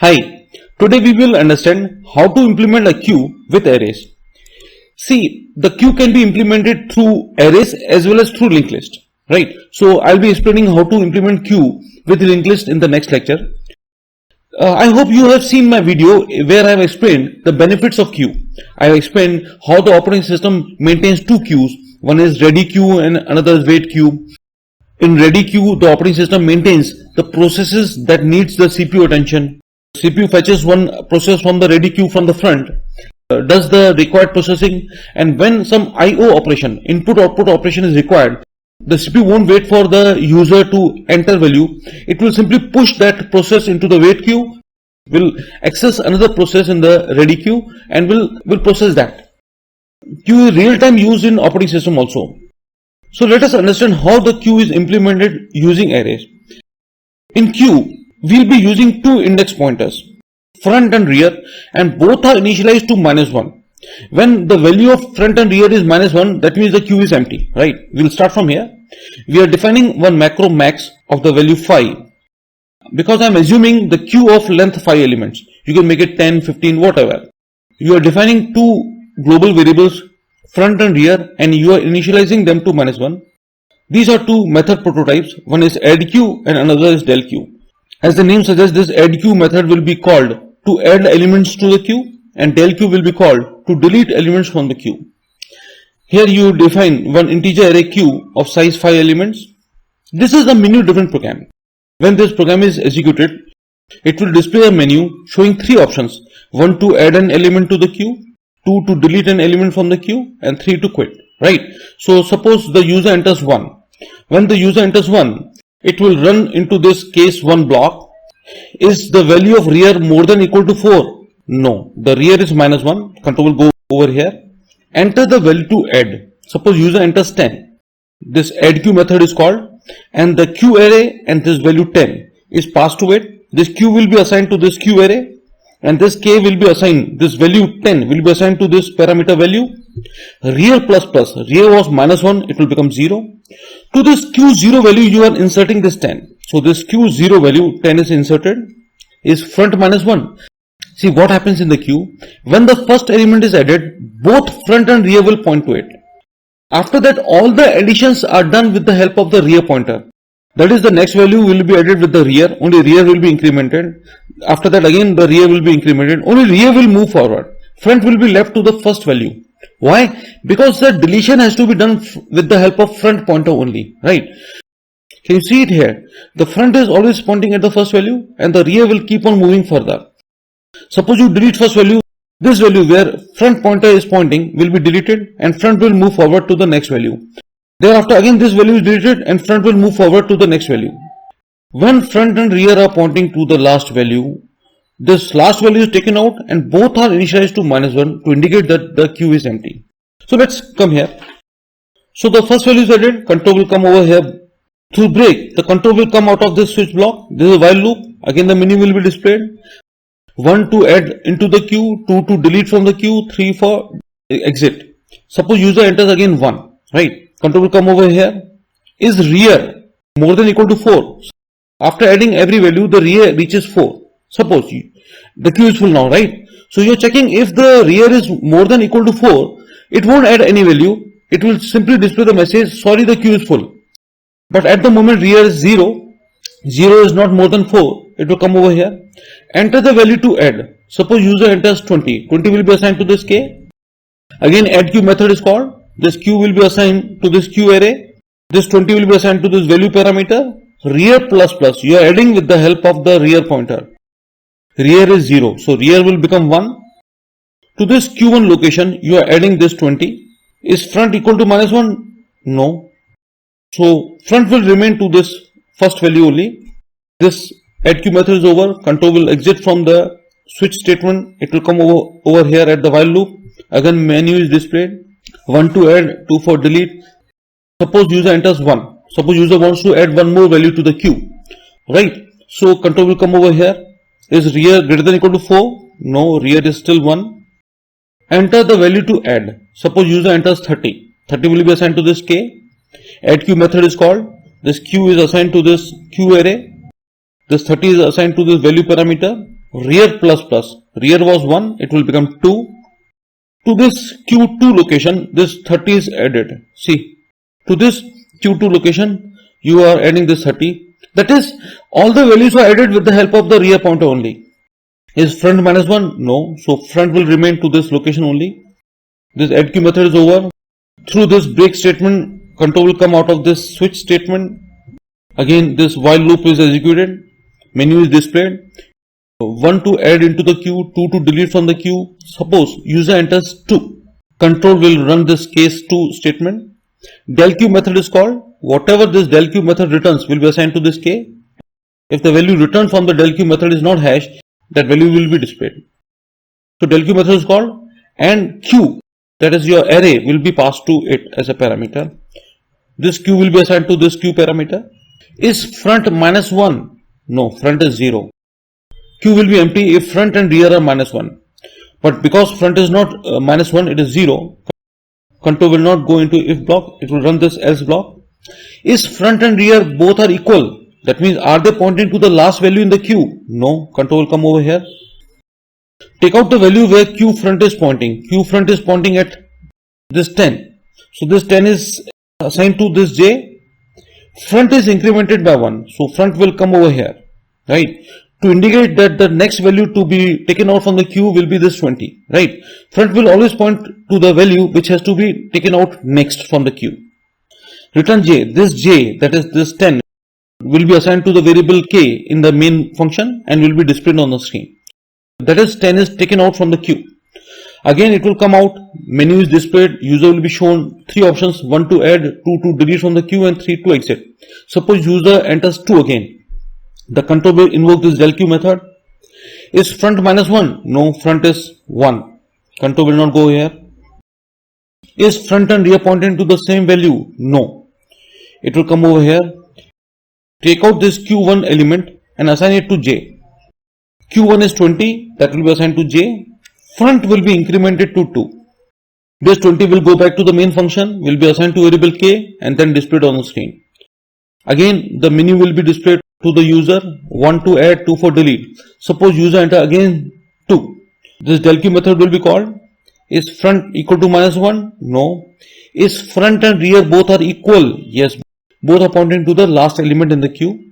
Hi, today we will understand how to implement a queue with arrays. See, the queue can be implemented through arrays as well as through linked list, right? So I'll be explaining how to implement queue with linked list in the next lecture. I hope you have seen my video where I have explained the benefits of queue. I have explained how the operating system maintains two queues. One is ready queue and another is wait queue. In ready queue, the operating system maintains the processes that needs the CPU attention. CPU fetches one process from the ready queue from the front, does the required processing, and when some IO operation, input-output operation is required, the CPU won't wait for the user to enter value. It will simply push that process into the wait queue, will access another process in the ready queue, and will process that. Queue is real-time used in operating system also. So let us understand how the queue is implemented using arrays. In queue, we'll be using two index pointers, front and rear, and both are initialized to -1. When the value of front and rear is -1, that means the queue is empty, right? We'll start from here. We are defining one macro max of the value 5. Because I'm assuming the queue of length 5 elements. You can make it 10, 15, whatever. You are defining two global variables, front and rear, and you are initializing them to -1. These are two method prototypes. One is addQ and another is delQ. As the name suggests, this addQ method will be called to add elements to the queue, and delQ will be called to delete elements from the queue. Here you define one integer array queue of size 5 elements. This is the menu driven program. When this program is executed, it will display a menu showing three options. 1 to add an element to the queue, 2 to delete an element from the queue, and 3 to quit, right? So suppose the user enters 1. When the user enters 1, it will run into this case 1 block. Is the value of rear more than equal to 4? No, the rear is -1. Control will go over here. Enter the value to add. Suppose user enters 10. This addQ method is called, and the queue array and this value 10 is passed to it. This queue will be assigned to this queue array, and this k will be assigned, this value 10 will be assigned to this parameter value. Rear plus plus, rear was -1, it will become 0. To this q0 value you are inserting this 10. So this q0 value 10 is inserted, is front -1. See what happens in the queue. When the first element is added, both front and rear will point to it. After that, all the additions are done with the help of the rear pointer. That is, the next value will be added with the rear, only rear will be incremented. After that again the rear will be incremented, only rear will move forward. Front will be left to the first value. Why? Because the deletion has to be done with the help of front pointer only, right? Can you see it here? The front is always pointing at the first value and the rear will keep on moving further. Suppose you delete first value, this value where front pointer is pointing will be deleted and front will move forward to the next value. Thereafter again this value is deleted and front will move forward to the next value. When front and rear are pointing to the last value, this last value is taken out and both are initialized to -1 to indicate that the queue is empty. So let's come here. So the first value is added, control will come over here. Through break, the control will come out of this switch block. This is a while loop. Again the menu will be displayed. 1 to add into the queue, 2 to delete from the queue, 3 for exit. Suppose user enters again 1, right? Control will come over here. Is rear more than equal to 4? After adding every value, the rear reaches 4. Suppose the queue is full now, right? So you're checking if the rear is more than equal to 4, it won't add any value. It will simply display the message, sorry, the queue is full. But at the moment rear is 0, 0 is not more than 4, it will come over here. Enter the value to add. Suppose user enters 20, 20 will be assigned to this k. Again addQ method is called. This q will be assigned to this q array. This 20 will be assigned to this value parameter. Rear plus plus, you are adding with the help of the rear pointer. Rear is 0, so rear will become 1. To this q1 location, you are adding this 20. Is front equal to -1? No. So front will remain to this first value only. This addQ method is over. Control will exit from the switch statement. It will come over here at the while loop. Again menu is displayed. 1 to add, 2 for delete. Suppose user enters 1. Suppose user wants to add one more value to the queue, right? So control will come over here. Is rear greater than equal to 4? No, rear is still 1. Enter the value to add. Suppose user enters 30. 30 will be assigned to this k. AddQ method is called. This q is assigned to this q array. This 30 is assigned to this value parameter. rear plus plus. Rear was 1, it will become 2. To this Q2 location, this 30 is added. See, to this Q2 location, you are adding this 30. That is, all the values are added with the help of the rear pointer only. Is front minus 1? No. So front will remain to this location only. This add Q method is over. Through this break statement, control will come out of this switch statement. Again, this while loop is executed. Menu is displayed. 1 to add into the queue, 2 to delete from the queue. Suppose user enters 2. Control will run this case 2 statement. Del Q method is called. Whatever this del Q method returns will be assigned to this K. If the value returned from the del Q method is not hashed, that value will be displayed. So del Q method is called, and Q, that is your array, will be passed to it as a parameter. This Q will be assigned to this Q parameter. Is front minus 1? No, front is 0. Q will be empty if front and rear are minus 1. But because front is not minus 1, it is 0. Control will not go into if block, it will run this else block. Is front and rear both are equal? That means, are they pointing to the last value in the Q? No, control will come over here. Take out the value where Q front is pointing. Q front is pointing at this 10. So this 10 is assigned to this J. Front is incremented by 1. So front will come over here. Right? To indicate that the next value to be taken out from the Q will be this 20. Right? Front will always point to the value which has to be taken out next from the Q. Return J. This J, that is this 10, will be assigned to the variable K in the main function and will be displayed on the screen. That is 10 is taken out from the Q. Again it will come out, menu is displayed, user will be shown 3 options, 1 to add, 2 to delete from the Q and 3 to exit. Suppose user enters 2 again. The control will invoke this del Q method. Is front minus 1? No, front is 1. Control will not go here. Is front and rear pointing to the same value? No. It will come over here. Take out this Q1 element and assign it to J. Q1 is 20, that will be assigned to J. Front will be incremented to 2. This 20 will go back to the main function, will be assigned to variable K and then displayed on the screen. Again, the menu will be displayed to the user, 1 to add, 2 for delete. Suppose user enter again 2. This del Q method will be called. Is front equal to minus 1? No. Is front and rear both are equal? Yes. Both are pointing to the last element in the Q.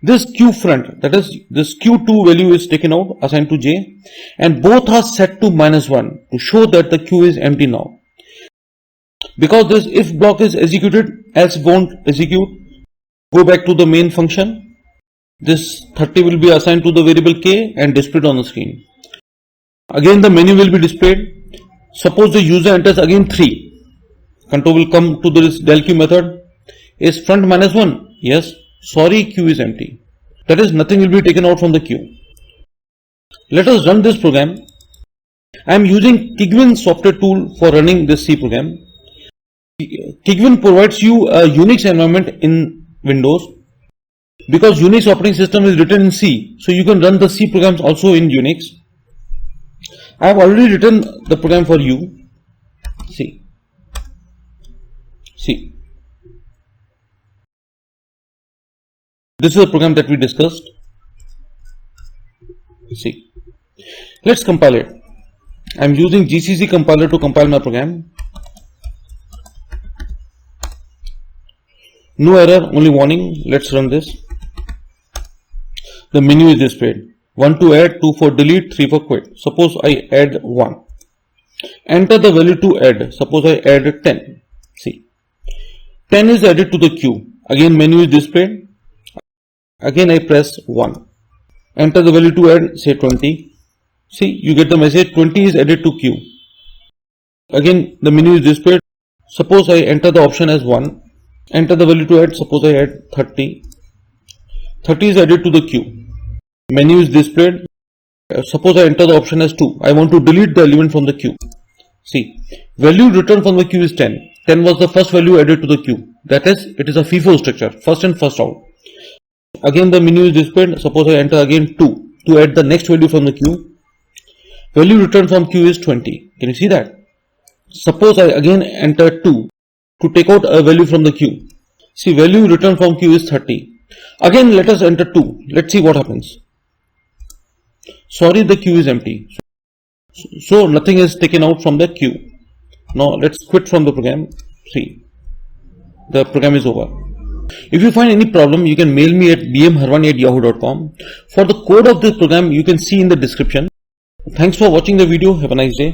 This Q front, that is this Q2 value is taken out, assigned to J, and both are set to minus 1 to show that the Q is empty now. Because this if block is executed, else won't execute, go back to the main function. This 30 will be assigned to the variable K and displayed on the screen. Again the menu will be displayed. Suppose the user enters again 3. Control will come to this del Q method. Is front minus 1? Yes. Sorry, Q is empty. That is, nothing will be taken out from the Q. Let us run this program. I am using Kigwin software tool for running this C program. Kigwin provides you a Unix environment in Windows. Because Unix operating system is written in C, so you can run the C programs also in Unix. I have already written the program for you. See. This is a program that we discussed. See. Let's compile it. I am using GCC compiler to compile my program. No error, only warning. Let's run this. The menu is displayed. 1 to add, 2 for delete, 3 for quit. Suppose I add 1. Enter the value to add. Suppose I add 10. See. 10 is added to the queue. Again menu is displayed. Again I press 1. Enter the value to add, say 20. See, you get the message 20 is added to queue. Again the menu is displayed. Suppose I enter the option as 1. Enter the value to add. Suppose I add 30. 30 is added to the queue. Menu is displayed. Suppose I enter the option as 2. I want to delete the element from the queue. See, value returned from the queue is 10. 10 was the first value added to the queue. That is, it is a FIFO structure. First in, first out. Again the menu is displayed. Suppose I enter again 2 to add the next value from the queue. Value returned from queue is 20. Can you see that? Suppose I again enter 2 to take out a value from the queue. See, value returned from queue is 30. Again let us enter 2. Let's see what happens. Sorry, the queue is empty. So nothing is taken out from the queue. Now let's quit from the program. See, the program is over. If you find any problem, you can mail me at bmharwani@yahoo.com. For the code of this program, you can see in the description. Thanks for watching the video. Have a nice day.